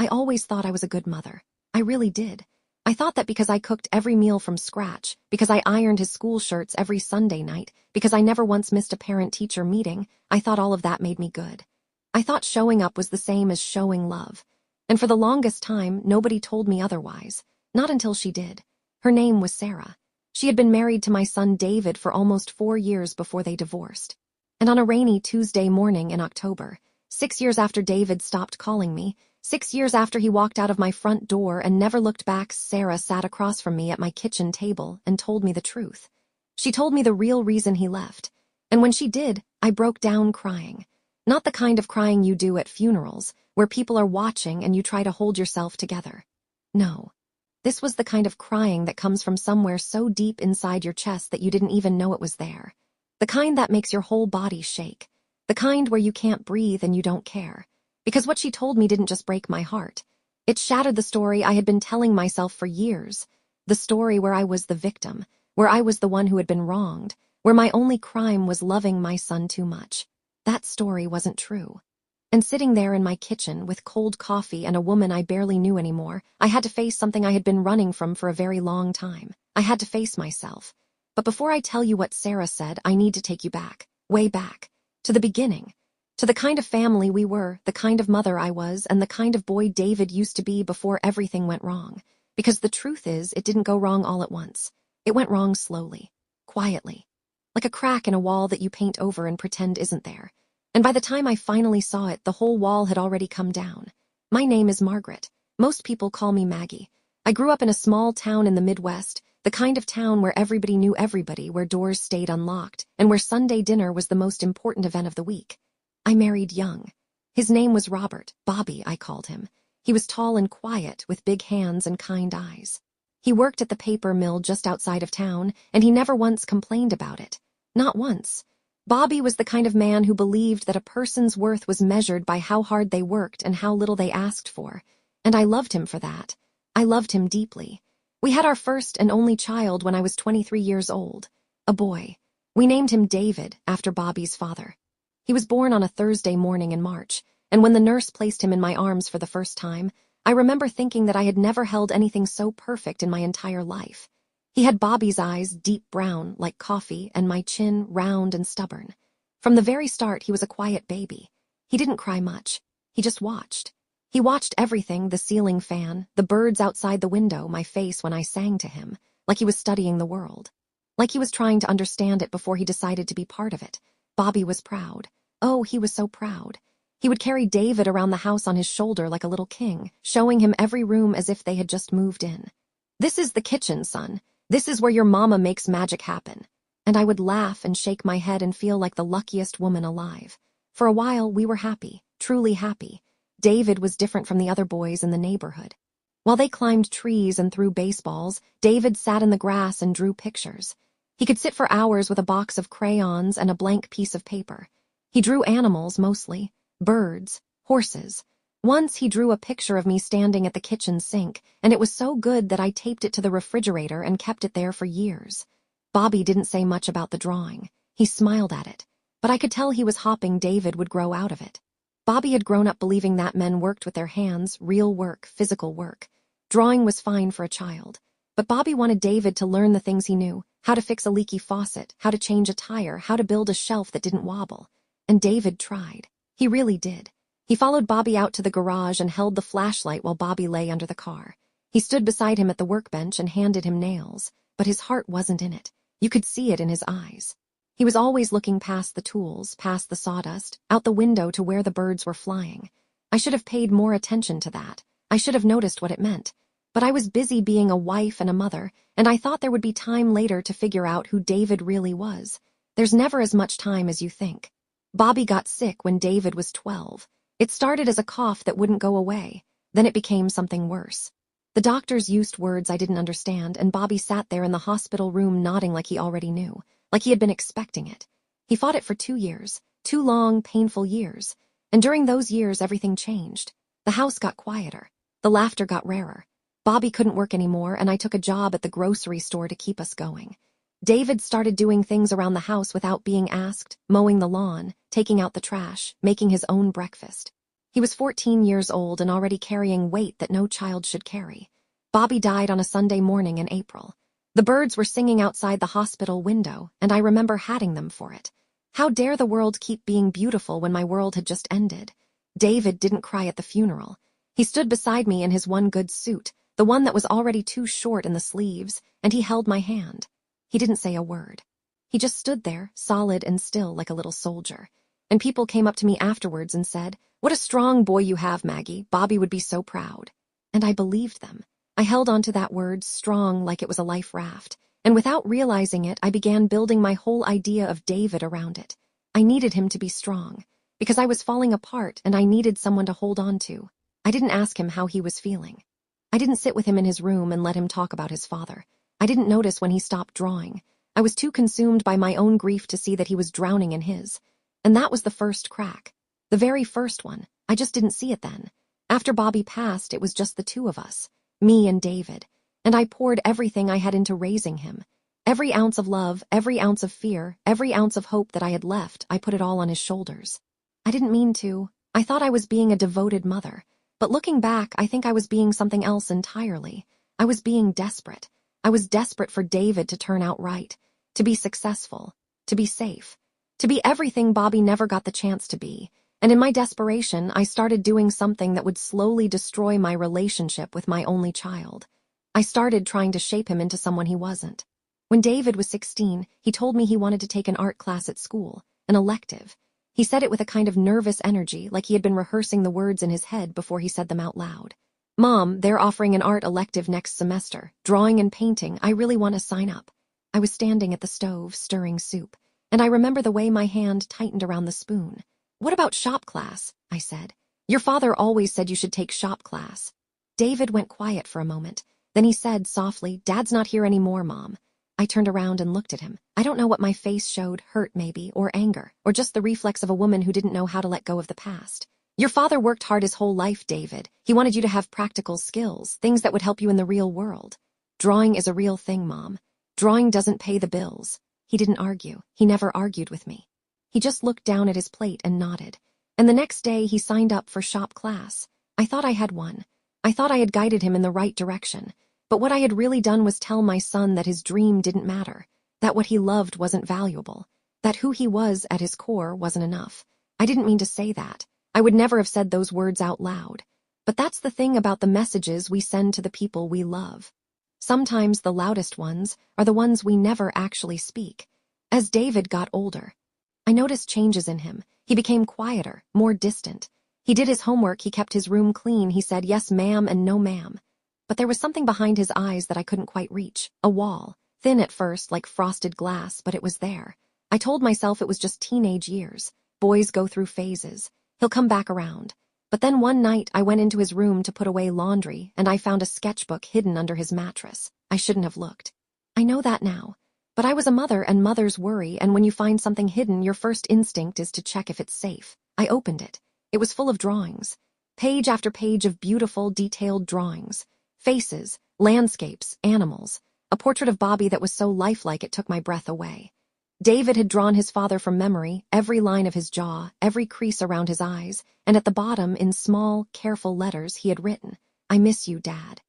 I always thought I was a good mother. I really did. I thought that because I cooked every meal from scratch, because I ironed his school shirts every Sunday night, because I never once missed a parent-teacher meeting, I thought all of that made me good. I thought showing up was the same as showing love. And for the longest time, nobody told me otherwise. Not until she did. Her name was Sarah. She had been married to my son David for almost 4 years before they divorced. And on a rainy Tuesday morning in October, 6 years after David stopped calling me, 6 years after he walked out of my front door and never looked back, Sarah sat across from me at my kitchen table and told me the truth. She told me the real reason he left. And when she did, I broke down crying. Not the kind of crying you do at funerals, where people are watching and you try to hold yourself together. No. This was the kind of crying that comes from somewhere so deep inside your chest that you didn't even know it was there. The kind that makes your whole body shake. The kind where you can't breathe and you don't care. Because what she told me didn't just break my heart. It shattered the story I had been telling myself for years. The story where I was the victim, where I was the one who had been wronged, where my only crime was loving my son too much. That story wasn't true. And sitting there in my kitchen with cold coffee and a woman I barely knew anymore, I had to face something I had been running from for a very long time. I had to face myself. But before I tell you what Sarah said, I need to take you back, way back, to the beginning. To the kind of family we were, the kind of mother I was, and the kind of boy David used to be before everything went wrong. Because the truth is, it didn't go wrong all at once. It went wrong slowly, quietly, like a crack in a wall that you paint over and pretend isn't there. And by the time I finally saw it, the whole wall had already come down. My name is Margaret. Most people call me Maggie. I grew up in a small town in the Midwest, the kind of town where everybody knew everybody, where doors stayed unlocked, and where Sunday dinner was the most important event of the week. I married young. His name was Robert, Bobby, I called him. He was tall and quiet, with big hands and kind eyes. He worked at the paper mill just outside of town, and he never once complained about it. Not once. Bobby was the kind of man who believed that a person's worth was measured by how hard they worked and how little they asked for. And I loved him for that. I loved him deeply. We had our first and only child when I was 23 years old. A boy. We named him David, after Bobby's father. He was born on a Thursday morning in March, and when the nurse placed him in my arms for the first time, I remember thinking that I had never held anything so perfect in my entire life. He had Bobby's eyes, deep brown, like coffee, and my chin, round and stubborn. From the very start, he was a quiet baby. He didn't cry much. He just watched. He watched everything, the ceiling fan, the birds outside the window, my face when I sang to him, like he was studying the world. Like he was trying to understand it before he decided to be part of it. Bobby was proud. Oh, he was so proud. He would carry David around the house on his shoulder like a little king, showing him every room as if they had just moved in. "This is the kitchen, son. This is where your mama makes magic happen." And I would laugh and shake my head and feel like the luckiest woman alive. For a while, we were happy, truly happy. David was different from the other boys in the neighborhood. While they climbed trees and threw baseballs, David sat in the grass and drew pictures. He could sit for hours with a box of crayons and a blank piece of paper. He drew animals, mostly. Birds, horses. Once he drew a picture of me standing at the kitchen sink, and it was so good that I taped it to the refrigerator and kept it there for years. Bobby didn't say much about the drawing. He smiled at it, but I could tell he was hoping David would grow out of it. Bobby had grown up believing that men worked with their hands, real work, physical work. Drawing was fine for a child. But Bobby wanted David to learn the things he knew, how to fix a leaky faucet, how to change a tire, how to build a shelf that didn't wobble. And David tried. He really did. He followed Bobby out to the garage and held the flashlight while Bobby lay under the car. He stood beside him at the workbench and handed him nails, but his heart wasn't in it. You could see it in his eyes. He was always looking past the tools, past the sawdust, out the window to where the birds were flying. I should have paid more attention to that. I should have noticed what it meant. But I was busy being a wife and a mother, and I thought there would be time later to figure out who David really was. There's never as much time as you think. Bobby got sick when David was 12. It started as a cough that wouldn't go away. Then it became something worse. The doctors used words I didn't understand, and Bobby sat there in the hospital room nodding like he already knew, like he had been expecting it. He fought it for 2 years, 2 long, painful years. And during those years, everything changed. The house got quieter. The laughter got rarer. Bobby couldn't work anymore, and I took a job at the grocery store to keep us going. David started doing things around the house without being asked, mowing the lawn, taking out the trash, making his own breakfast. He was 14 years old and already carrying weight that no child should carry. Bobby died on a Sunday morning in April. The birds were singing outside the hospital window, and I remember hatting them for it. How dare the world keep being beautiful when my world had just ended? David didn't cry at the funeral. He stood beside me in his one good suit, the one that was already too short in the sleeves, and he held my hand. He didn't say a word. He just stood there, solid and still like a little soldier. And people came up to me afterwards and said, "What a strong boy you have, Maggie. Bobby would be so proud." And I believed them. I held on to that word, strong, like it was a life raft. And without realizing it, I began building my whole idea of David around it. I needed him to be strong, because I was falling apart and I needed someone to hold on to. I didn't ask him how he was feeling. I didn't sit with him in his room and let him talk about his father. I didn't notice when he stopped drawing. I was too consumed by my own grief to see that he was drowning in his. And that was the first crack. The very first one. I just didn't see it then. After Bobby passed, it was just the two of us. Me and David. And I poured everything I had into raising him. Every ounce of love, every ounce of fear, every ounce of hope that I had left, I put it all on his shoulders. I didn't mean to. I thought I was being a devoted mother. But looking back, I think I was being something else entirely. I was being desperate. I was desperate for David to turn out right, to be successful, to be safe, to be everything Bobby never got the chance to be. And in my desperation, I started doing something that would slowly destroy my relationship with my only child. I started trying to shape him into someone he wasn't. When David was 16, he told me he wanted to take an art class at school, an elective. He said it with a kind of nervous energy, like he had been rehearsing the words in his head before he said them out loud. "Mom, they're offering an art elective next semester, drawing and painting. I really want to sign up." I was standing at the stove, stirring soup, and I remember the way my hand tightened around the spoon. "What about shop class?" I said. "Your father always said you should take shop class." David went quiet for a moment. Then he said softly, "Dad's not here anymore, Mom." I turned around and looked at him. I don't know what my face showed, hurt maybe, or anger, or just the reflex of a woman who didn't know how to let go of the past. "Your father worked hard his whole life, David. He wanted you to have practical skills, things that would help you in the real world. Drawing is a real thing, Mom. Drawing doesn't pay the bills." He didn't argue. He never argued with me. He just looked down at his plate and nodded. And the next day he signed up for shop class. I thought I had won. I thought I had guided him in the right direction. But what I had really done was tell my son that his dream didn't matter, that what he loved wasn't valuable, that who he was at his core wasn't enough. I didn't mean to say that. I would never have said those words out loud. But that's the thing about the messages we send to the people we love. Sometimes the loudest ones are the ones we never actually speak. As David got older, I noticed changes in him. He became quieter, more distant. He did his homework, he kept his room clean, he said yes ma'am and no ma'am. But there was something behind his eyes that I couldn't quite reach, a wall, thin at first like frosted glass, but it was there. I told myself it was just teenage years. Boys go through phases. He'll come back around. But then one night I went into his room to put away laundry and I found a sketchbook hidden under his mattress. I shouldn't have looked. I know that now. But I was a mother and mothers worry, and when you find something hidden, your first instinct is to check if it's safe. I opened it. It was full of drawings. Page after page of beautiful, detailed drawings. Faces, landscapes, animals. A portrait of Bobby that was so lifelike it took my breath away. David had drawn his father from memory, every line of his jaw, every crease around his eyes, and at the bottom, in small, careful letters, he had written, "I miss you, Dad."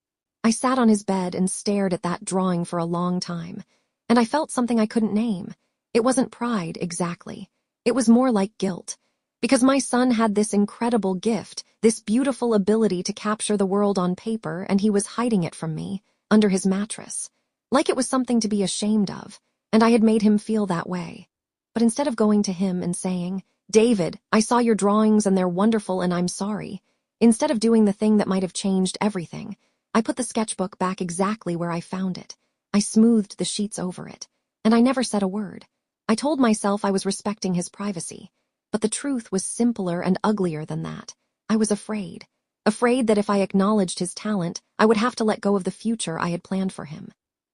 I sat on his bed and stared at that drawing for a long time. And I felt something I couldn't name. It wasn't pride, exactly. It was more like guilt. Because my son had this incredible gift, this beautiful ability to capture the world on paper, and he was hiding it from me, under his mattress. Like it was something to be ashamed of, and I had made him feel that way. But instead of going to him and saying, "David, I saw your drawings and they're wonderful and I'm sorry," instead of doing the thing that might have changed everything, I put the sketchbook back exactly where I found it. I smoothed the sheets over it, and I never said a word. I told myself I was respecting his privacy, but the truth was simpler and uglier than that. I was afraid that if I acknowledged his talent, I would have to let go of the future I had planned for him.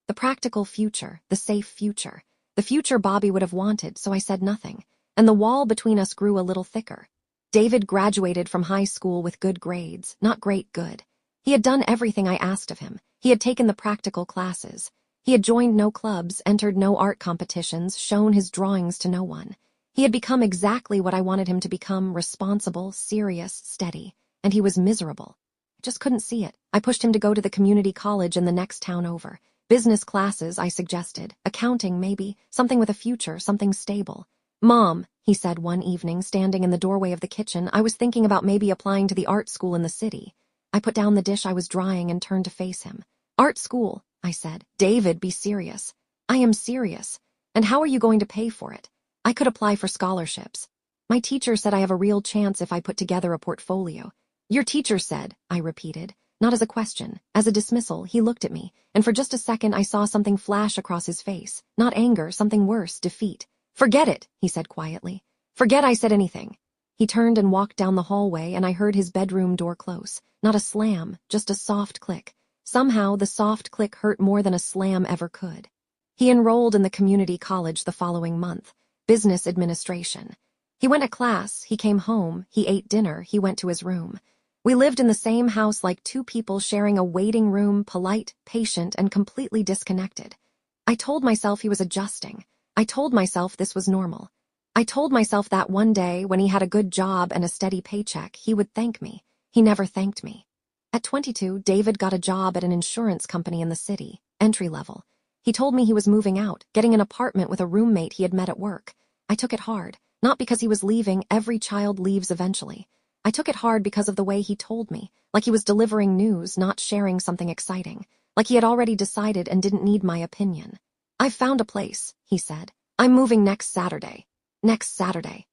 The practical future, the safe future, the future Bobby would have wanted, so I said nothing, and the wall between us grew a little thicker. David graduated from high school with good grades, not great good. He had done everything I asked of him. He had taken the practical classes. He had joined no clubs, entered no art competitions, shown his drawings to no one. He had become exactly what I wanted him to become: responsible, serious, steady. And he was miserable. I just couldn't see it. I pushed him to go to the community college in the next town over. Business classes, I suggested. Accounting, maybe. Something with a future, something stable. "Mom," he said one evening, standing in the doorway of the kitchen, "I was thinking about maybe applying to the art school in the city." I put down the dish I was drying and turned to face him. "Art school," I said. "David, be serious." "I am serious. And how are you going to pay for it?" "I could apply for scholarships. My teacher said I have a real chance if I put together a portfolio." "Your teacher said," I repeated. Not as a question, as a dismissal. He looked at me, and for just a second I saw something flash across his face. Not anger, something worse, defeat. "Forget it," he said quietly. "Forget I said anything." He turned and walked down the hallway, and I heard his bedroom door close. Not a slam, just a soft click. Somehow the soft click hurt more than a slam ever could. He enrolled in the community college the following month. Business administration. He went to class, he came home, he ate dinner, he went to his room. We lived in the same house like two people sharing a waiting room, polite, patient, and completely disconnected. I told myself he was adjusting. I told myself this was normal. I told myself that one day, when he had a good job and a steady paycheck, he would thank me. He never thanked me. At 22, David got a job at an insurance company in the city, entry level. He told me he was moving out, getting an apartment with a roommate he had met at work. I took it hard, not because he was leaving. Every child leaves eventually. I took it hard because of the way he told me, like he was delivering news, not sharing something exciting, like he had already decided and didn't need my opinion. "I've found a place," he said. "I'm moving next Saturday." Next Saturday.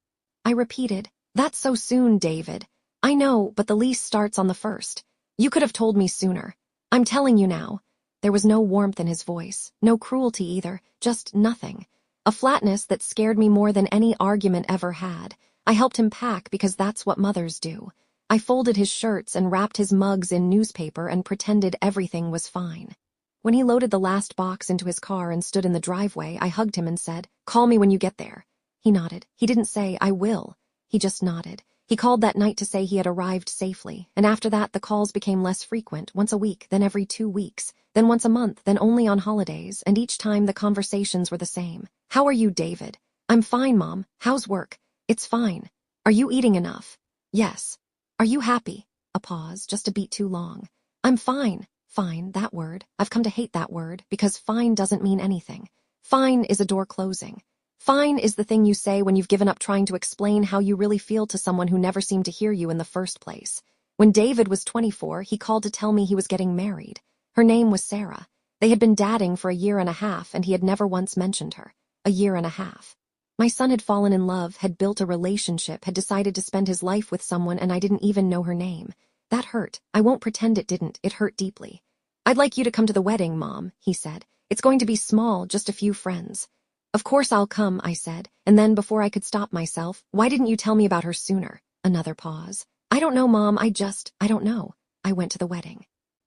I repeated, "That's so soon, David." "I know, but the lease starts on the 1st. You could have told me sooner. I'm telling you now." There was no warmth in his voice, no cruelty either, just nothing. A flatness that scared me more than any argument ever had. I helped him pack because that's what mothers do. I folded his shirts and wrapped his mugs in newspaper and pretended everything was fine. When he loaded the last box into his car and stood in the driveway, I hugged him and said, "Call me when you get there." He nodded. He didn't say, "I will." He just nodded. He called that night to say he had arrived safely, and after that the calls became less frequent, once a week, then every 2 weeks, then once a month, then only on holidays, and each time the conversations were the same. "How are you, David?" "I'm fine, Mom. How's work?" "It's fine." "Are you eating enough?" "Yes." "Are you happy?" A pause, just a beat too long. "I'm fine." Fine, that word. I've come to hate that word, because fine doesn't mean anything. Fine is a door closing. Fine is the thing you say when you've given up trying to explain how you really feel to someone who never seemed to hear you in the first place. When David was 24, he called to tell me he was getting married. Her name was Sarah. They had been dating for a year and a half, and he had never once mentioned her. A year and a half. My son had fallen in love, had built a relationship, had decided to spend his life with someone, and I didn't even know her name. That hurt. I won't pretend it didn't. It hurt deeply. "I'd like you to come to the wedding, Mom," he said. "It's going to be small, just a few friends." "Of course I'll come," I said, and then, before I could stop myself, "Why didn't you tell me about her sooner?" Another pause. "I don't know, Mom, I don't know." I went to the wedding.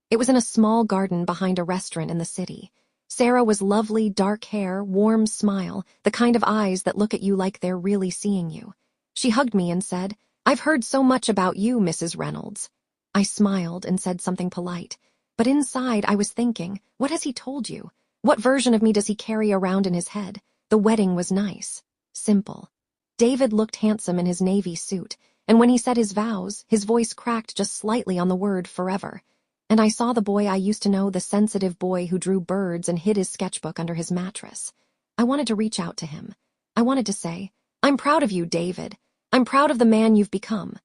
It was in a small garden behind a restaurant in the city. Sarah was lovely, dark hair, warm smile, the kind of eyes that look at you like they're really seeing you. She hugged me and said, "I've heard so much about you, Mrs. Reynolds." I smiled and said something polite, but inside I was thinking, what has he told you? What version of me does he carry around in his head? The wedding was nice. Simple. David looked handsome in his navy suit, and when he said his vows, his voice cracked just slightly on the word forever. And I saw the boy I used to know, the sensitive boy who drew birds and hid his sketchbook under his mattress. I wanted to reach out to him. I wanted to say, "I'm proud of you, David. I'm proud of the man you've become."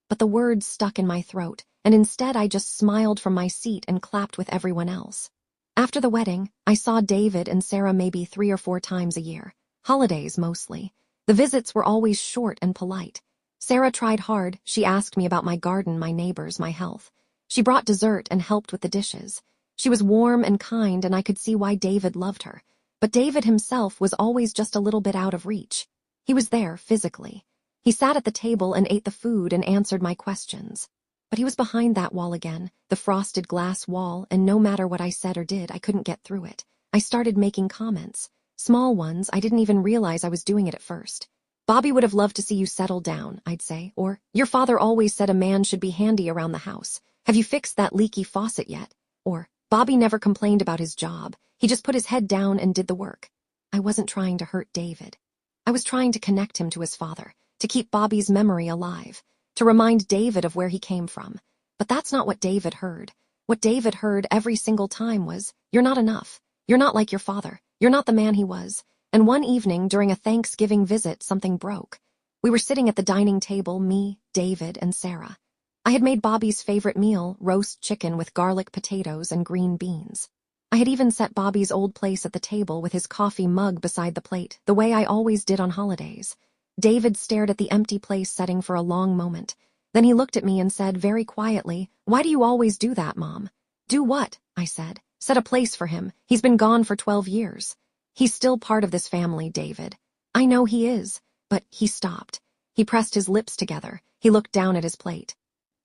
But the words stuck in my throat, and instead I just smiled from my seat and clapped with everyone else. After the wedding, I saw David and Sarah maybe 3 or 4 times a year. Holidays, mostly. The visits were always short and polite. Sarah tried hard. She asked me about my garden, my neighbors, my health. She brought dessert and helped with the dishes. She was warm and kind, and I could see why David loved her. But David himself was always just a little bit out of reach. He was there, physically. He sat at the table and ate the food and answered my questions. But he was behind that wall again, the frosted glass wall, and no matter what I said or did, I couldn't get through it. I started making comments. Small ones. I didn't even realize I was doing it at first. "Bobby would have loved to see you settle down," I'd say. Or, "Your father always said a man should be handy around the house. Have you fixed that leaky faucet yet?" Or, "Bobby never complained about his job. He just put his head down and did the work." I wasn't trying to hurt David. I was trying to connect him to his father, to keep Bobby's memory alive, to remind David of where he came from. But that's not what David heard. What David heard every single time was, "You're not enough. You're not like your father. You're not the man he was." And one evening, during a Thanksgiving visit, something broke. We were sitting at the dining table, me, David, and Sarah. I had made Bobby's favorite meal, roast chicken with garlic potatoes and green beans. I had even set Bobby's old place at the table with his coffee mug beside the plate, the way I always did on holidays. David stared at the empty place setting for a long moment. Then he looked at me and said very quietly, "Why do you always do that, Mom?" "Do what?" I said. "Set a place for him. He's been gone for 12 years. He's still part of this family, David." "I know he is." But he stopped. He pressed his lips together. He looked down at his plate.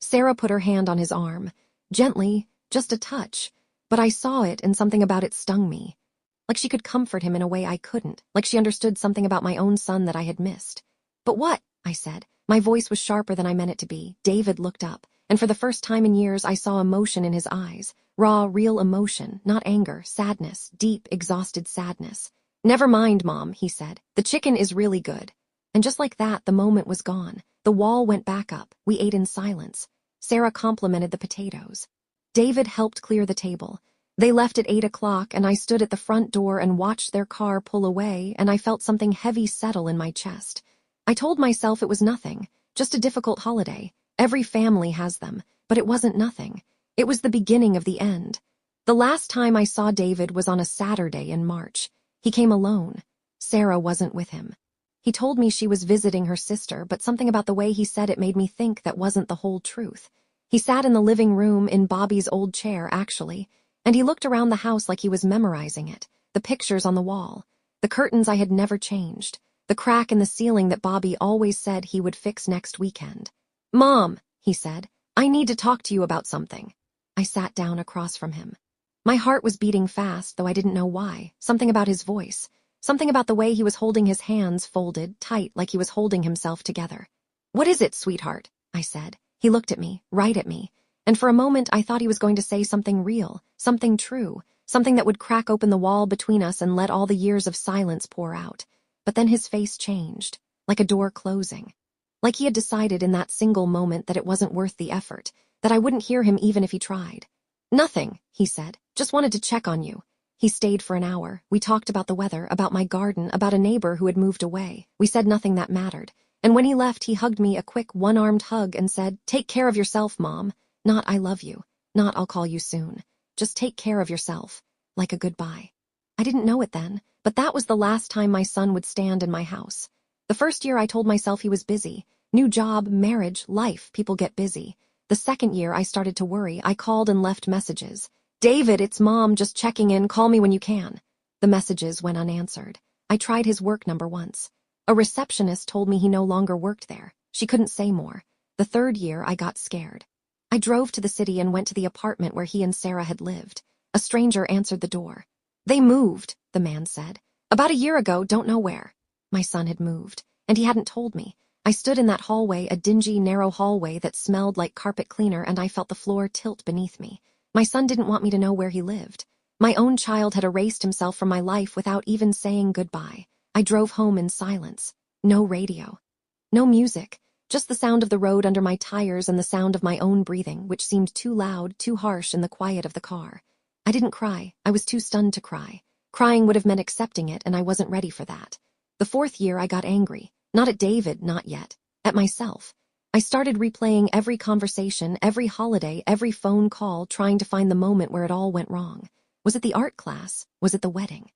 Sarah put her hand on his arm. Gently, just a touch. But I saw it, and something about it stung me. Like she could comfort him in a way I couldn't, like she understood something about my own son that I had missed. "But what?" I said. My voice was sharper than I meant it to be. David looked up, and for the first time in years I saw emotion in his eyes. Raw, real emotion, not anger, sadness, deep, exhausted sadness. "Never mind, Mom," he said. "The chicken is really good." And just like that, the moment was gone. The wall went back up. We ate in silence. Sarah complimented the potatoes. David helped clear the table. They left at 8 o'clock, and I stood at the front door and watched their car pull away, and I felt something heavy settle in my chest. I told myself it was nothing, just a difficult holiday. Every family has them, but it wasn't nothing. It was the beginning of the end. The last time I saw David was on a Saturday in March. He came alone. Sarah wasn't with him. He told me she was visiting her sister, but something about the way he said it made me think that wasn't the whole truth. He sat in the living room in Bobby's old chair, actually, and he looked around the house like he was memorizing it, the pictures on the wall, the curtains I had never changed, the crack in the ceiling that Bobby always said he would fix next weekend. "Mom," he said, "I need to talk to you about something." I sat down across from him. My heart was beating fast, though I didn't know why. Something about his voice. Something about the way he was holding his hands folded, tight, like he was holding himself together. "What is it, sweetheart?" I said. He looked at me, right at me, and for a moment I thought he was going to say something real, something true, something that would crack open the wall between us and let all the years of silence pour out. But then his face changed, like a door closing. Like he had decided in that single moment that it wasn't worth the effort, that I wouldn't hear him even if he tried. "Nothing," he said. "Just wanted to check on you." He stayed for an hour. We talked about the weather, about my garden, about a neighbor who had moved away. We said nothing that mattered. And when he left, he hugged me, a quick one-armed hug, and said, "Take care of yourself, Mom. Not I love you. Not I'll call you soon. Just take care of yourself." Like a goodbye. I didn't know it then, but that was the last time my son would stand in my house. The first year I told myself he was busy. New job, marriage, life, people get busy. The second year I started to worry. I called and left messages. "David, it's Mom, just checking in, call me when you can." The messages went unanswered. I tried his work number once. A receptionist told me he no longer worked there. She couldn't say more. The third year I got scared. I drove to the city and went to the apartment where he and Sarah had lived. A stranger answered the door. "They moved," the man said. "About a year ago, don't know where." My son had moved, and he hadn't told me. I stood in that hallway, a dingy, narrow hallway that smelled like carpet cleaner, and I felt the floor tilt beneath me. My son didn't want me to know where he lived. My own child had erased himself from my life without even saying goodbye. I drove home in silence. No radio. No music. Just the sound of the road under my tires and the sound of my own breathing, which seemed too loud, too harsh in the quiet of the car. I didn't cry. I was too stunned to cry. Crying would have meant accepting it, and I wasn't ready for that. The fourth year I got angry. Not at David, not yet. At myself. I started replaying every conversation, every holiday, every phone call, trying to find the moment where it all went wrong. Was it the art class? Was it the wedding?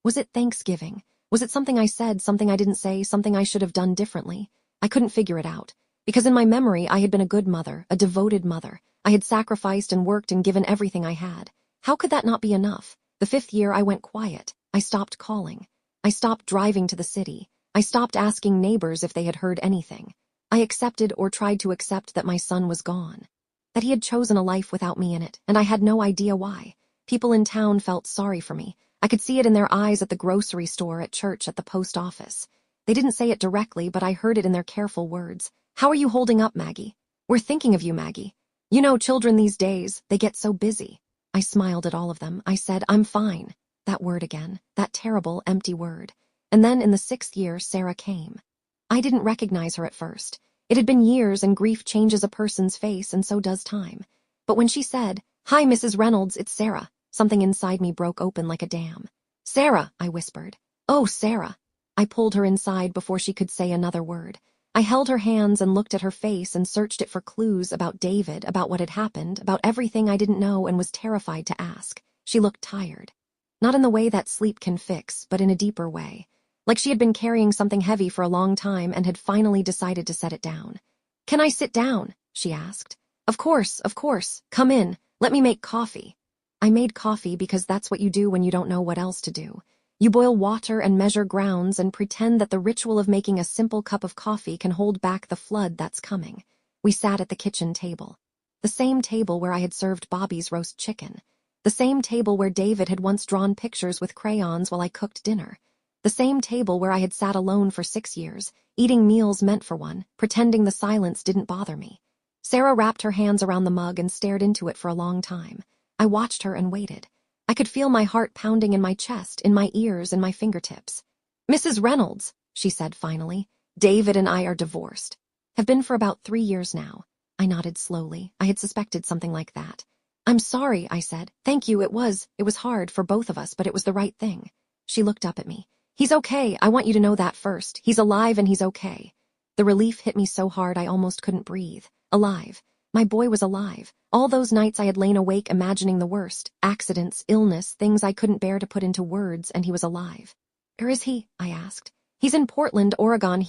Was it Thanksgiving? Was it something I said, something I didn't say, something I should have done differently? I couldn't figure it out. Because in my memory, I had been a good mother, a devoted mother. I had sacrificed and worked and given everything I had. How could that not be enough? The fifth year, I went quiet. I stopped calling. I stopped driving to the city. I stopped asking neighbors if they had heard anything. I accepted or tried to accept that my son was gone. That he had chosen a life without me in it, and I had no idea why. People in town felt sorry for me. I could see it in their eyes at the grocery store, at church, at the post office. They didn't say it directly, but I heard it in their careful words. "How are you holding up, Maggie? We're thinking of you, Maggie. You know, children these days, they get so busy." I smiled at all of them. I said, "I'm fine." That word again, that terrible, empty word. And then in the 6th year, Sarah came. I didn't recognize her at first. It had been years, and grief changes a person's face, and so does time. But when she said, "Hi, Mrs. Reynolds, it's Sarah," something inside me broke open like a dam. "Sarah," I whispered. "Oh, Sarah." I pulled her inside before she could say another word. I held her hands and looked at her face and searched it for clues about David, about what had happened, about everything I didn't know and was terrified to ask. She looked tired. Not in the way that sleep can fix, but in a deeper way. Like she had been carrying something heavy for a long time and had finally decided to set it down. "Can I sit down?" she asked. Of course, come in, let me make coffee." I made coffee because that's what you do when you don't know what else to do. You boil water and measure grounds and pretend that the ritual of making a simple cup of coffee can hold back the flood that's coming. We sat at the kitchen table. The same table where I had served Bobby's roast chicken. The same table where David had once drawn pictures with crayons while I cooked dinner. The same table where I had sat alone for 6 years, eating meals meant for one, pretending the silence didn't bother me. Sarah wrapped her hands around the mug and stared into it for a long time. I watched her and waited. I could feel my heart pounding in my chest, in my ears, in my fingertips. "Mrs. Reynolds," she said finally, "David and I are divorced. Have been for about 3 years now." I nodded slowly. I had suspected something like that. "I'm sorry," I said. "Thank you, it was hard for both of us, but it was the right thing." She looked up at me. "He's okay, I want you to know that first. He's alive and he's okay." The relief hit me so hard I almost couldn't breathe. Alive. My boy was alive. All those nights I had lain awake imagining the worst. Accidents, illness, things I couldn't bear to put into words, and he was alive. "Where is he?" I asked. "He's in Portland, Oregon.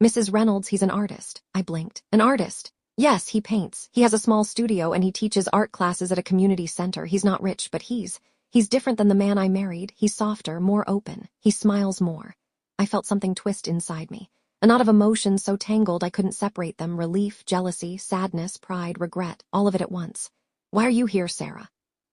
Mrs. Reynolds, he's an artist." I blinked. "An artist?" "Yes, he paints. He has a small studio and he teaches art classes at a community center. He's not rich, but he's different than the man I married. He's softer, more open. He smiles more." I felt something twist inside me. A knot of emotions so tangled I couldn't separate them, relief, jealousy, sadness, pride, regret, all of it at once. "Why are you here, Sarah?"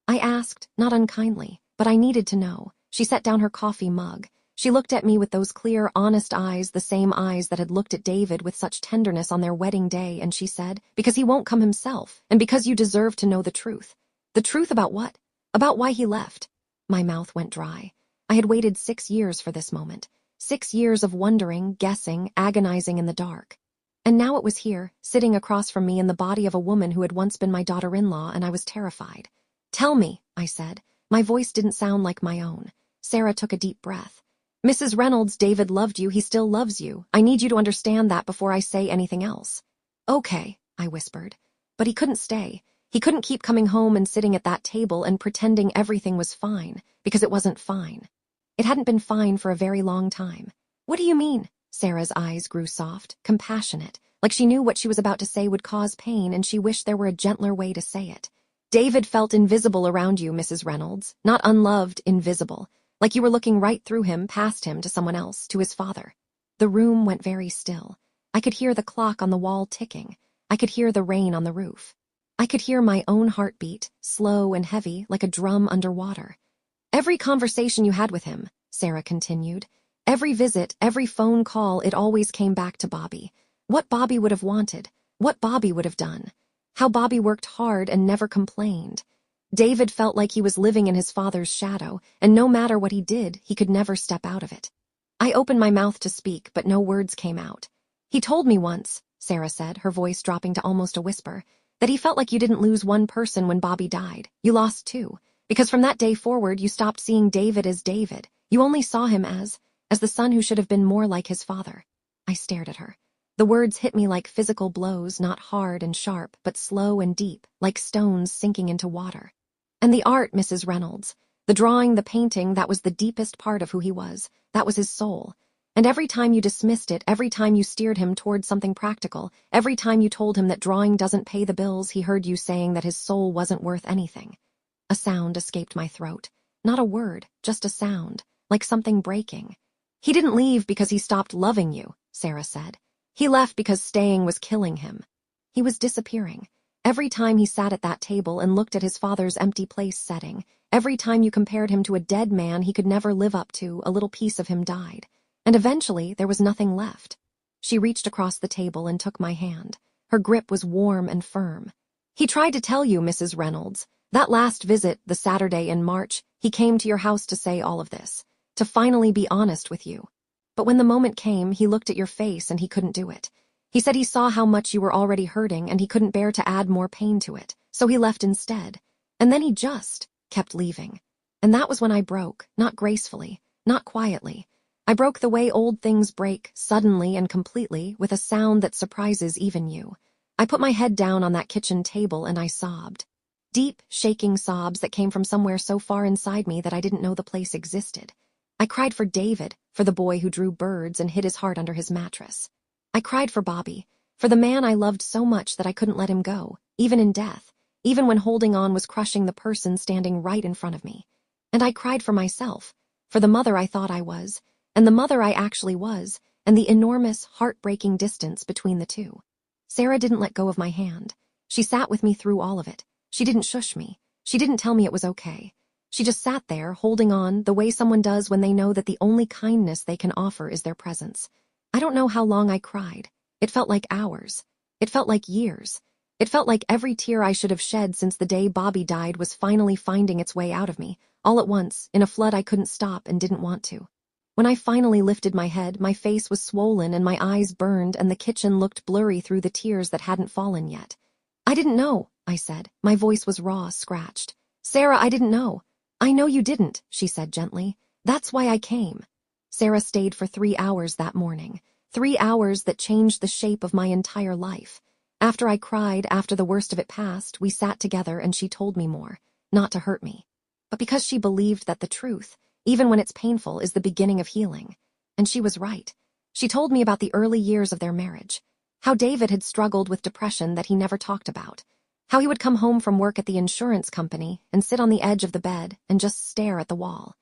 I asked, not unkindly, but I needed to know. She set down her coffee mug. She looked at me with those clear, honest eyes, the same eyes that had looked at David with such tenderness on their wedding day, and she said, "Because he won't come himself, and because you deserve to know the truth." "The truth about what?" "About why he left." My mouth went dry. I had waited 6 years for this moment. 6 years of wondering, guessing, agonizing in the dark. And now it was here, sitting across from me in the body of a woman who had once been my daughter-in-law, and I was terrified. "Tell me," I said. My voice didn't sound like my own. Sarah took a deep breath. "Mrs. Reynolds, David loved you. He still loves you. I need you to understand that before I say anything else." "Okay," I whispered. But he couldn't stay. He couldn't keep coming home and sitting at that table and pretending everything was fine, because it wasn't fine. It hadn't been fine for a very long time. "What do you mean?" Sarah's eyes grew soft, compassionate, like she knew what she was about to say would cause pain and she wished there were a gentler way to say it. "David felt invisible around you, Mrs. Reynolds. Not unloved, invisible. Like you were looking right through him, past him, to someone else, to his father." The room went very still. I could hear the clock on the wall ticking. I could hear the rain on the roof. I could hear my own heartbeat, slow and heavy, like a drum underwater. "Every conversation you had with him," Sarah continued, "every visit, every phone call, it always came back to Bobby. What Bobby would have wanted, what Bobby would have done. How Bobby worked hard and never complained. David felt like he was living in his father's shadow, and no matter what he did, he could never step out of it." I opened my mouth to speak, but no words came out. "He told me once," Sarah said, her voice dropping to almost a whisper, "that he felt like you didn't lose one person when Bobby died. You lost 2. Because from that day forward, you stopped seeing David as David. You only saw him as the son who should have been more like his father." I stared at her. The words hit me like physical blows, not hard and sharp, but slow and deep, like stones sinking into water. "And the art, Mrs. Reynolds. The drawing, the painting, that was the deepest part of who he was. That was his soul. And every time you dismissed it, every time you steered him towards something practical, every time you told him that drawing doesn't pay the bills, he heard you saying that his soul wasn't worth anything." A sound escaped my throat. Not a word, just a sound, like something breaking. "He didn't leave because he stopped loving you," Sarah said. "He left because staying was killing him. He was disappearing. Every time he sat at that table and looked at his father's empty place setting, every time you compared him to a dead man he could never live up to, a little piece of him died. And eventually there was nothing left." She reached across the table and took my hand. Her grip was warm and firm. "He tried to tell you, Mrs. Reynolds. That last visit, the Saturday in March, he came to your house to say all of this, to finally be honest with you." But when the moment came, he looked at your face and he couldn't do it. He said he saw how much you were already hurting and he couldn't bear to add more pain to it, so he left instead. And then he just kept leaving. And that was when I broke, not gracefully, not quietly. I broke the way old things break, suddenly and completely, with a sound that surprises even you. I put my head down on that kitchen table and I sobbed. Deep, shaking sobs that came from somewhere so far inside me that I didn't know the place existed. I cried for David, for the boy who drew birds and hid his heart under his mattress. I cried for Bobby, for the man I loved so much that I couldn't let him go, even in death, even when holding on was crushing the person standing right in front of me. And I cried for myself, for the mother I thought I was, and the mother I actually was, and the enormous, heartbreaking distance between the two. Sarah didn't let go of my hand. She sat with me through all of it. She didn't shush me. She didn't tell me it was okay. She just sat there, holding on, the way someone does when they know that the only kindness they can offer is their presence. I don't know how long I cried. It felt like hours. It felt like years. It felt like every tear I should have shed since the day Bobby died was finally finding its way out of me, all at once, in a flood I couldn't stop and didn't want to. When I finally lifted my head, my face was swollen and my eyes burned and the kitchen looked blurry through the tears that hadn't fallen yet. I didn't know, I said. My voice was raw, scratched. Sarah, I didn't know. I know you didn't, she said gently. That's why I came. Sarah stayed for 3 hours that morning. 3 hours that changed the shape of my entire life. After I cried, after the worst of it passed, we sat together and she told me more, not to hurt me, but because she believed that the truth, even when it's painful, is the beginning of healing. And she was right. She told me about the early years of their marriage, how David had struggled with depression that he never talked about, how he would come home from work at the insurance company and sit on the edge of the bed and just stare at the wall,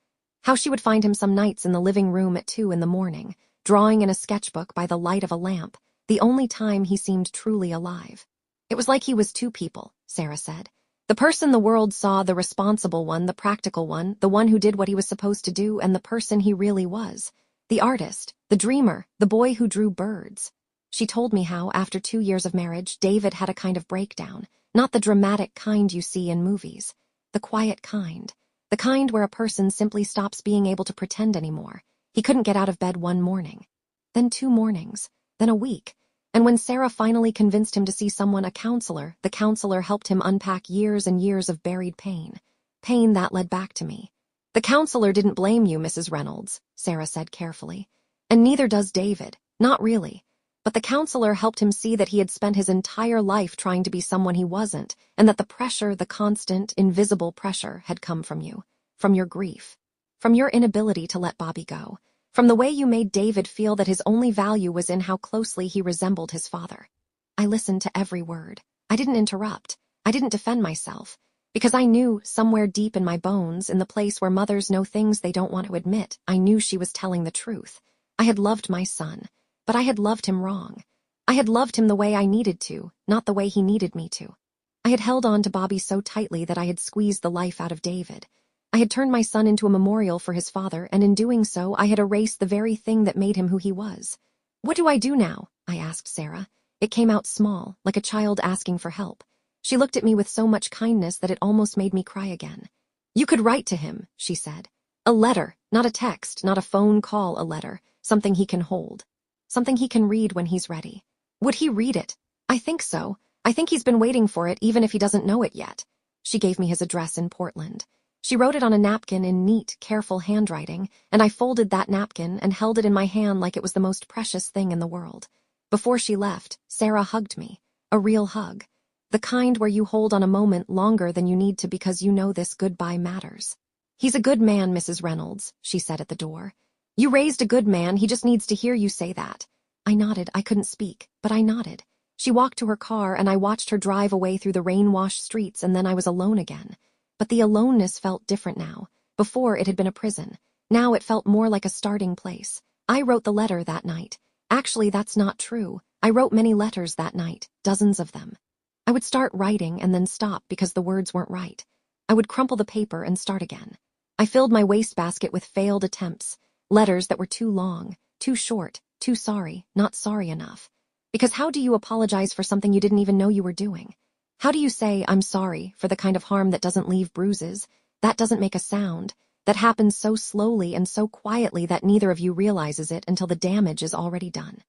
how she would find him some nights in the living room at 2 a.m, drawing in a sketchbook by the light of a lamp, the only time he seemed truly alive. It was like he was two people, Sarah said. The person the world saw, the responsible one, the practical one, the one who did what he was supposed to do, and the person he really was. The artist, the dreamer, the boy who drew birds. She told me how, after 2 years of marriage, David had a kind of breakdown, not the dramatic kind you see in movies, the quiet kind, the kind where a person simply stops being able to pretend anymore. He couldn't get out of bed one morning, then 2 mornings, then a week. And when Sarah finally convinced him to see someone, a counselor, the counselor helped him unpack years and years of buried pain. Pain that led back to me. The counselor didn't blame you, Mrs. Reynolds, Sarah said carefully. And neither does David, not really. But the counselor helped him see that he had spent his entire life trying to be someone he wasn't, and that the pressure, the constant, invisible pressure, had come from you, from your grief, from your inability to let Bobby go. From the way you made David feel that his only value was in how closely he resembled his father. I listened to every word. I didn't interrupt. I didn't defend myself. Because I knew, somewhere deep in my bones, in the place where mothers know things they don't want to admit, I knew she was telling the truth. I had loved my son, but I had loved him wrong. I had loved him the way I needed to, not the way he needed me to. I had held on to Bobby so tightly that I had squeezed the life out of David. I had turned my son into a memorial for his father, and in doing so, I had erased the very thing that made him who he was. What do I do now? I asked Sarah. It came out small, like a child asking for help. She looked at me with so much kindness that it almost made me cry again. You could write to him, she said. A letter, not a text, not a phone call, a letter, something he can hold. Something he can read when he's ready. Would he read it? I think so. I think he's been waiting for it, even if he doesn't know it yet. She gave me his address in Portland. She wrote it on a napkin in neat, careful handwriting, and I folded that napkin and held it in my hand like it was the most precious thing in the world. Before she left, Sarah hugged me. A real hug. The kind where you hold on a moment longer than you need to because you know this goodbye matters. He's a good man, Mrs. Reynolds, she said at the door. You raised a good man, he just needs to hear you say that. I nodded. I couldn't speak, but I nodded. She walked to her car and I watched her drive away through the rain-washed streets, and then I was alone again. But the aloneness felt different now. Before, it had been a prison. Now it felt more like a starting place. I wrote the letter that night. Actually, that's not true. I wrote many letters that night, dozens of them. I would start writing and then stop because the words weren't right. I would crumple the paper and start again. I filled my wastebasket with failed attempts, letters that were too long, too short, too sorry, not sorry enough. Because how do you apologize for something you didn't even know you were doing? How do you say, I'm sorry, for the kind of harm that doesn't leave bruises, that doesn't make a sound, that happens so slowly and so quietly that neither of you realizes it until the damage is already done.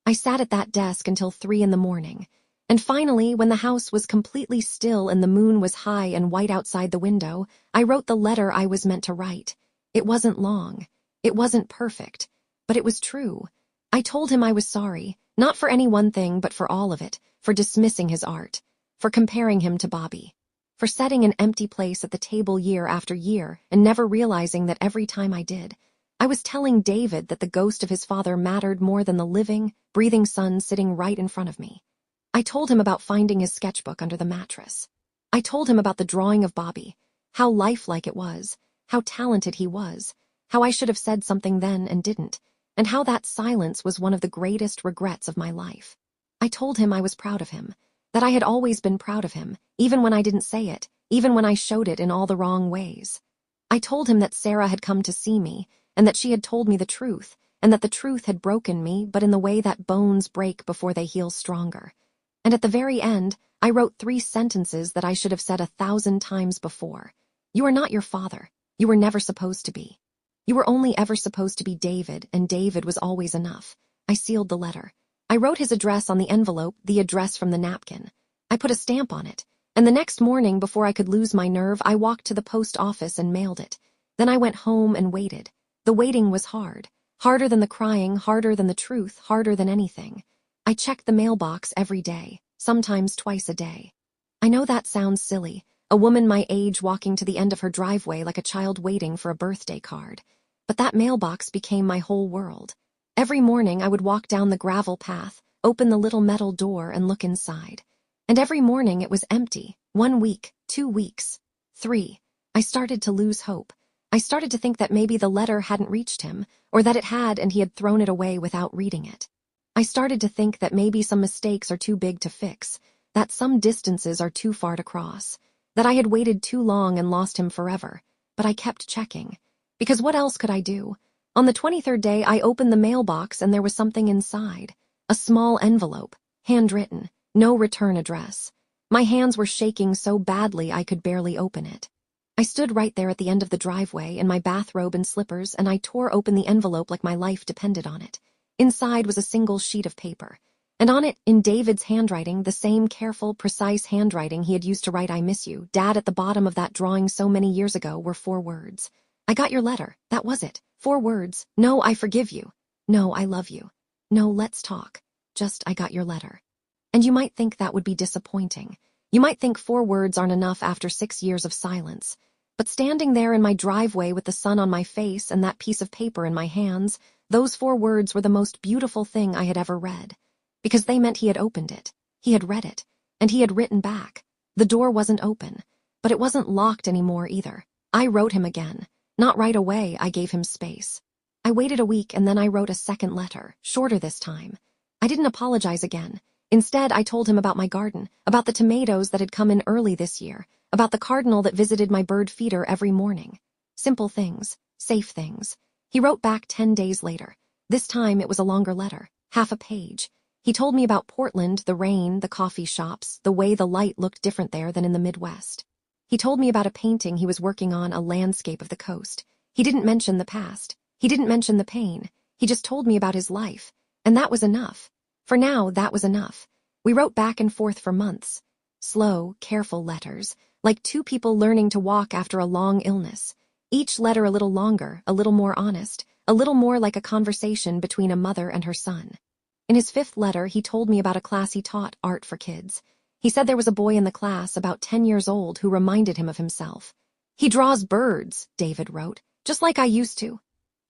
I sat at that desk until 3 in the morning, and finally, when the house was completely still and the moon was high and white outside the window, I wrote the letter I was meant to write. It wasn't long. It wasn't perfect. But it was true. I told him I was sorry, not for any one thing but for all of it, for dismissing his art, for comparing him to Bobby, for setting an empty place at the table year after year and never realizing that every time I did, I was telling David that the ghost of his father mattered more than the living, breathing son sitting right in front of me. I told him about finding his sketchbook under the mattress. I told him about the drawing of Bobby, how lifelike it was, how talented he was, how I should have said something then and didn't, and how that silence was one of the greatest regrets of my life. I told him I was proud of him, that I had always been proud of him, even when I didn't say it, even when I showed it in all the wrong ways. I told him that Sarah had come to see me, and that she had told me the truth, and that the truth had broken me, but in the way that bones break before they heal stronger. And at the very end, I wrote 3 sentences that I should have said 1,000 times before. You are not your father. You were never supposed to be. You were only ever supposed to be David, and David was always enough. I sealed the letter. I wrote his address on the envelope, the address from the napkin. I put a stamp on it, and the next morning, before I could lose my nerve, I walked to the post office and mailed it. Then I went home and waited. The waiting was hard. Harder than the crying, harder than the truth, harder than anything. I checked the mailbox every day, sometimes twice a day. I know that sounds silly, a woman my age walking to the end of her driveway like a child waiting for a birthday card. But that mailbox became my whole world. Every morning I would walk down the gravel path, open the little metal door and look inside. And every morning it was empty. 1 week, 2 weeks, 3. I started to lose hope. I started to think that maybe the letter hadn't reached him, or that it had and he had thrown it away without reading it. I started to think that maybe some mistakes are too big to fix, that some distances are too far to cross, that I had waited too long and lost him forever. But I kept checking. Because what else could I do? On the 23rd day, I opened the mailbox and there was something inside. A small envelope, handwritten, no return address. My hands were shaking so badly I could barely open it. I stood right there at the end of the driveway in my bathrobe and slippers, and I tore open the envelope like my life depended on it. Inside was a single sheet of paper, and on it, in David's handwriting, the same careful, precise handwriting he had used to write "I miss you, Dad" at the bottom of that drawing so many years ago, were 4 words. I got your letter, that was it. 4 words. No, I forgive you. No, I love you. No, let's talk. Just, I got your letter. And you might think that would be disappointing. You might think 4 words aren't enough after 6 years of silence. But standing there in my driveway with the sun on my face and that piece of paper in my hands, those 4 words were the most beautiful thing I had ever read. Because they meant he had opened it. He had read it. And he had written back. The door wasn't open. But it wasn't locked anymore either. I wrote him again. Not right away, I gave him space. I waited a week and then I wrote a second letter, shorter this time. I didn't apologize again. Instead, I told him about my garden, about the tomatoes that had come in early this year, about the cardinal that visited my bird feeder every morning. Simple things, safe things. He wrote back 10 days later. This time it was a longer letter, half a page. He told me about Portland, the rain, the coffee shops, the way the light looked different there than in the Midwest. He told me about a painting he was working on, a landscape of the coast. He didn't mention the past. He didn't mention the pain. He just told me about his life. And that was enough. For now, that was enough. We wrote back and forth for months. Slow, careful letters, like 2 people learning to walk after a long illness. Each letter a little longer, a little more honest, a little more like a conversation between a mother and her son. In his 5th letter, he told me about a class he taught, art for kids. He said there was a boy in the class, about 10 years old, who reminded him of himself. He draws birds, David wrote, just like I used to.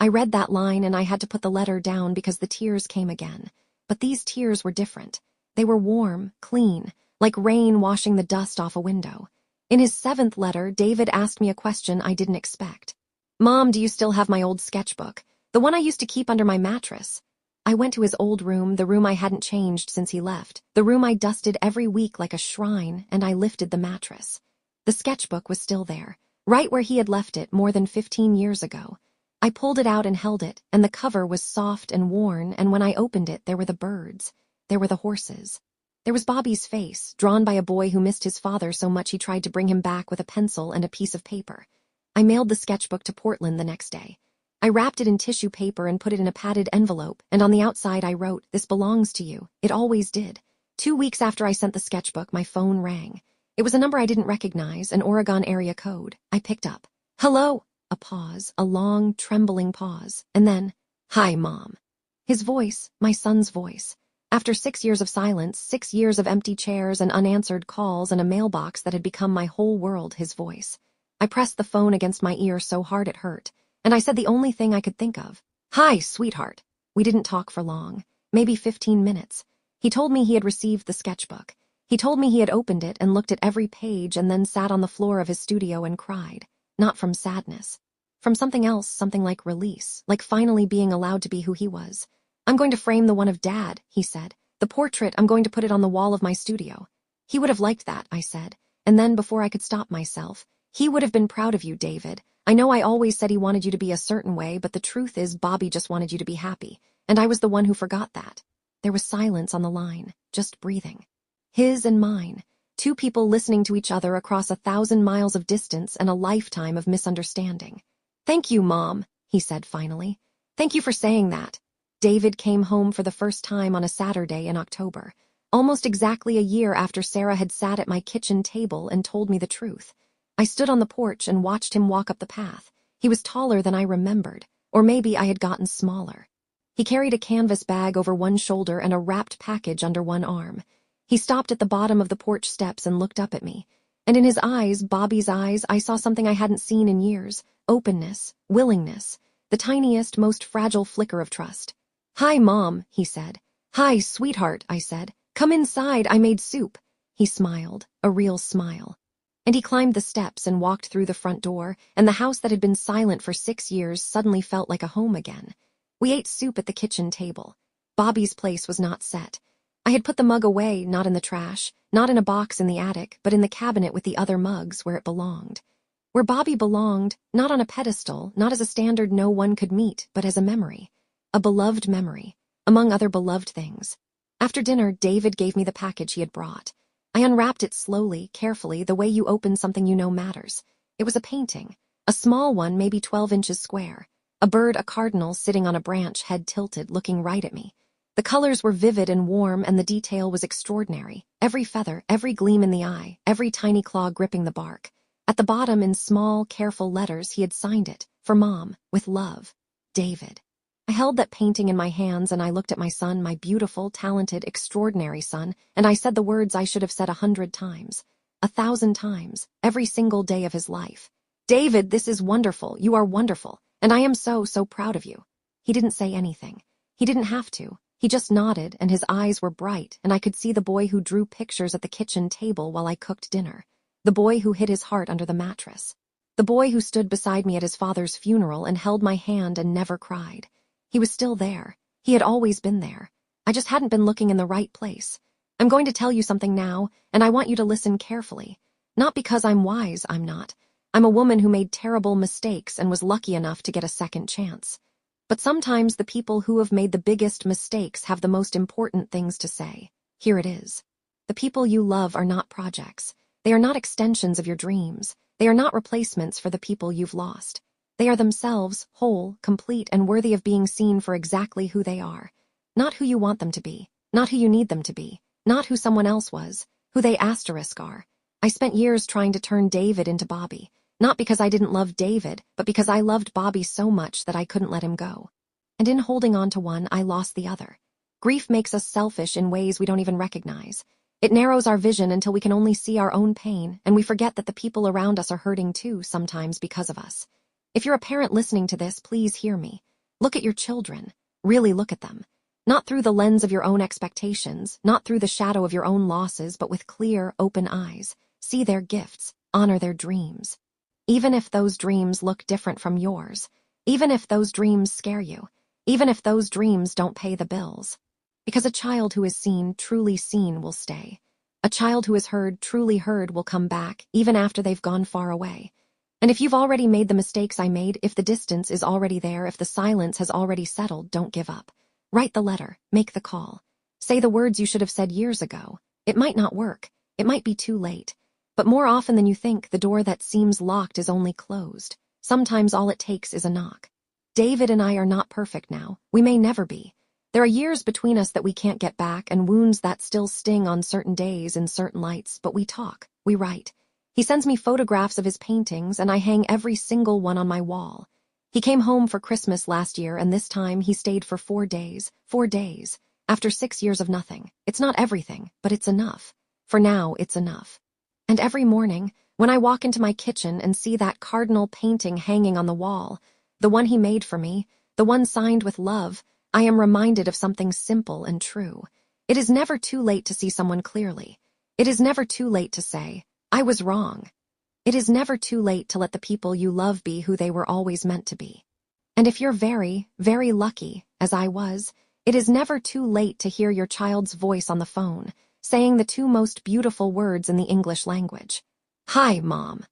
I read that line and I had to put the letter down because the tears came again. But these tears were different. They were warm, clean, like rain washing the dust off a window. In his 7th letter, David asked me a question I didn't expect. "Mom, do you still have my old sketchbook? The one I used to keep under my mattress?" I went to his old room, the room I hadn't changed since he left, the room I dusted every week like a shrine, and I lifted the mattress. The sketchbook was still there, right where he had left it more than 15 years ago. I pulled it out and held it, and the cover was soft and worn, and when I opened it, there were the birds. There were the horses. There was Bobby's face, drawn by a boy who missed his father so much he tried to bring him back with a pencil and a piece of paper. I mailed the sketchbook to Portland the next day. I wrapped it in tissue paper and put it in a padded envelope, and on the outside I wrote, "This belongs to you. It always did." 2 weeks after I sent the sketchbook, my phone rang. It was a number I didn't recognize, an Oregon area code. I picked up. "Hello." A pause, a long, trembling pause, and then, "Hi, Mom." His voice, my son's voice. After 6 years of silence, 6 years of empty chairs and unanswered calls and a mailbox that had become my whole world, his voice. I pressed the phone against my ear so hard it hurt, and I said the only thing I could think of. "Hi, sweetheart." We didn't talk for long, maybe 15 minutes. He told me he had received the sketchbook. He told me he had opened it and looked at every page and then sat on the floor of his studio and cried. Not from sadness. From something else, something like release, like finally being allowed to be who he was. "I'm going to frame the one of Dad," he said. "The portrait, I'm going to put it on the wall of my studio." "He would have liked that," I said. And then, before I could stop myself, "He would have been proud of you, David. I know I always said he wanted you to be a certain way, but the truth is Bobby just wanted you to be happy, and I was the one who forgot that." There was silence on the line, just breathing. His and mine, 2 people listening to each other across 1,000 miles of distance and a lifetime of misunderstanding. "Thank you, Mom," he said finally. "Thank you for saying that." David came home for the first time on a Saturday in October, almost exactly a year after Sarah had sat at my kitchen table and told me the truth. I stood on the porch and watched him walk up the path. He was taller than I remembered, or maybe I had gotten smaller. He carried a canvas bag over one shoulder and a wrapped package under one arm. He stopped at the bottom of the porch steps and looked up at me. And in his eyes, Bobby's eyes, I saw something I hadn't seen in years. Openness, willingness, the tiniest, most fragile flicker of trust. "Hi, Mom," he said. "Hi, sweetheart," I said. "Come inside, I made soup." He smiled, a real smile. And he climbed the steps and walked through the front door, and the house that had been silent for 6 years suddenly felt like a home again. We ate soup at the kitchen table. Bobby's place was not set. I had put the mug away, not in the trash, not in a box in the attic, but in the cabinet with the other mugs where it belonged. Where Bobby belonged, not on a pedestal, not as a standard no one could meet, but as a memory. A beloved memory, among other beloved things. After dinner, David gave me the package he had brought. I unwrapped it slowly, carefully, the way you open something you know matters. It was a painting, a small one, maybe 12 inches square. A bird, a cardinal, sitting on a branch, head tilted, looking right at me. The colors were vivid and warm, and the detail was extraordinary. Every feather, every gleam in the eye, every tiny claw gripping the bark. At the bottom, in small, careful letters, he had signed it, "For Mom, with love, David." I held that painting in my hands and I looked at my son, my beautiful, talented, extraordinary son, and I said the words I should have said 100 times, 1,000 times, every single day of his life. "David, this is wonderful. You are wonderful, and I am so, so proud of you." He didn't say anything. He didn't have to. He just nodded, and his eyes were bright, and I could see the boy who drew pictures at the kitchen table while I cooked dinner. The boy who hid his heart under the mattress. The boy who stood beside me at his father's funeral and held my hand and never cried. He was still there. He had always been there. I just hadn't been looking in the right place. I'm going to tell you something now, and I want you to listen carefully. Not because I'm wise, I'm not. I'm a woman who made terrible mistakes and was lucky enough to get a second chance. But sometimes the people who have made the biggest mistakes have the most important things to say. Here it is. The people you love are not projects. They are not extensions of your dreams. They are not replacements for the people you've lost. They are themselves, whole, complete, and worthy of being seen for exactly who they are. Not who you want them to be, not who you need them to be, not who someone else was, who they are. I spent years trying to turn David into Bobby, not because I didn't love David, but because I loved Bobby so much that I couldn't let him go. And in holding on to one, I lost the other. Grief makes us selfish in ways we don't even recognize. It narrows our vision until we can only see our own pain, and we forget that the people around us are hurting too, sometimes because of us. If you're a parent listening to this, please hear me. Look at your children. Really look at them. Not through the lens of your own expectations, not through the shadow of your own losses, but with clear, open eyes. See their gifts. Honor their dreams. Even if those dreams look different from yours. Even if those dreams scare you. Even if those dreams don't pay the bills. Because a child who is seen, truly seen, will stay. A child who is heard, truly heard, will come back, even after they've gone far away. And if you've already made the mistakes I made, if the distance is already there, if the silence has already settled, don't give up. Write the letter, make the call. Say the words you should have said years ago. It might not work. It might be too late. But more often than you think, the door that seems locked is only closed. Sometimes all it takes is a knock. David and I are not perfect now. We may never be. There are years between us that we can't get back and wounds that still sting on certain days in certain lights, but we talk, we write. He sends me photographs of his paintings and I hang every single one on my wall. He came home for Christmas last year and this time he stayed for 4 days. 4 days. After 6 years of nothing. It's not everything, but it's enough. For now, it's enough. And every morning, when I walk into my kitchen and see that cardinal painting hanging on the wall, the one he made for me, the one signed with love, I am reminded of something simple and true. It is never too late to see someone clearly. It is never too late to say, I was wrong. It is never too late to let the people you love be who they were always meant to be. And if you're very, very lucky, as I was, it is never too late to hear your child's voice on the phone, saying the 2 most beautiful words in the English language. Hi, Mom.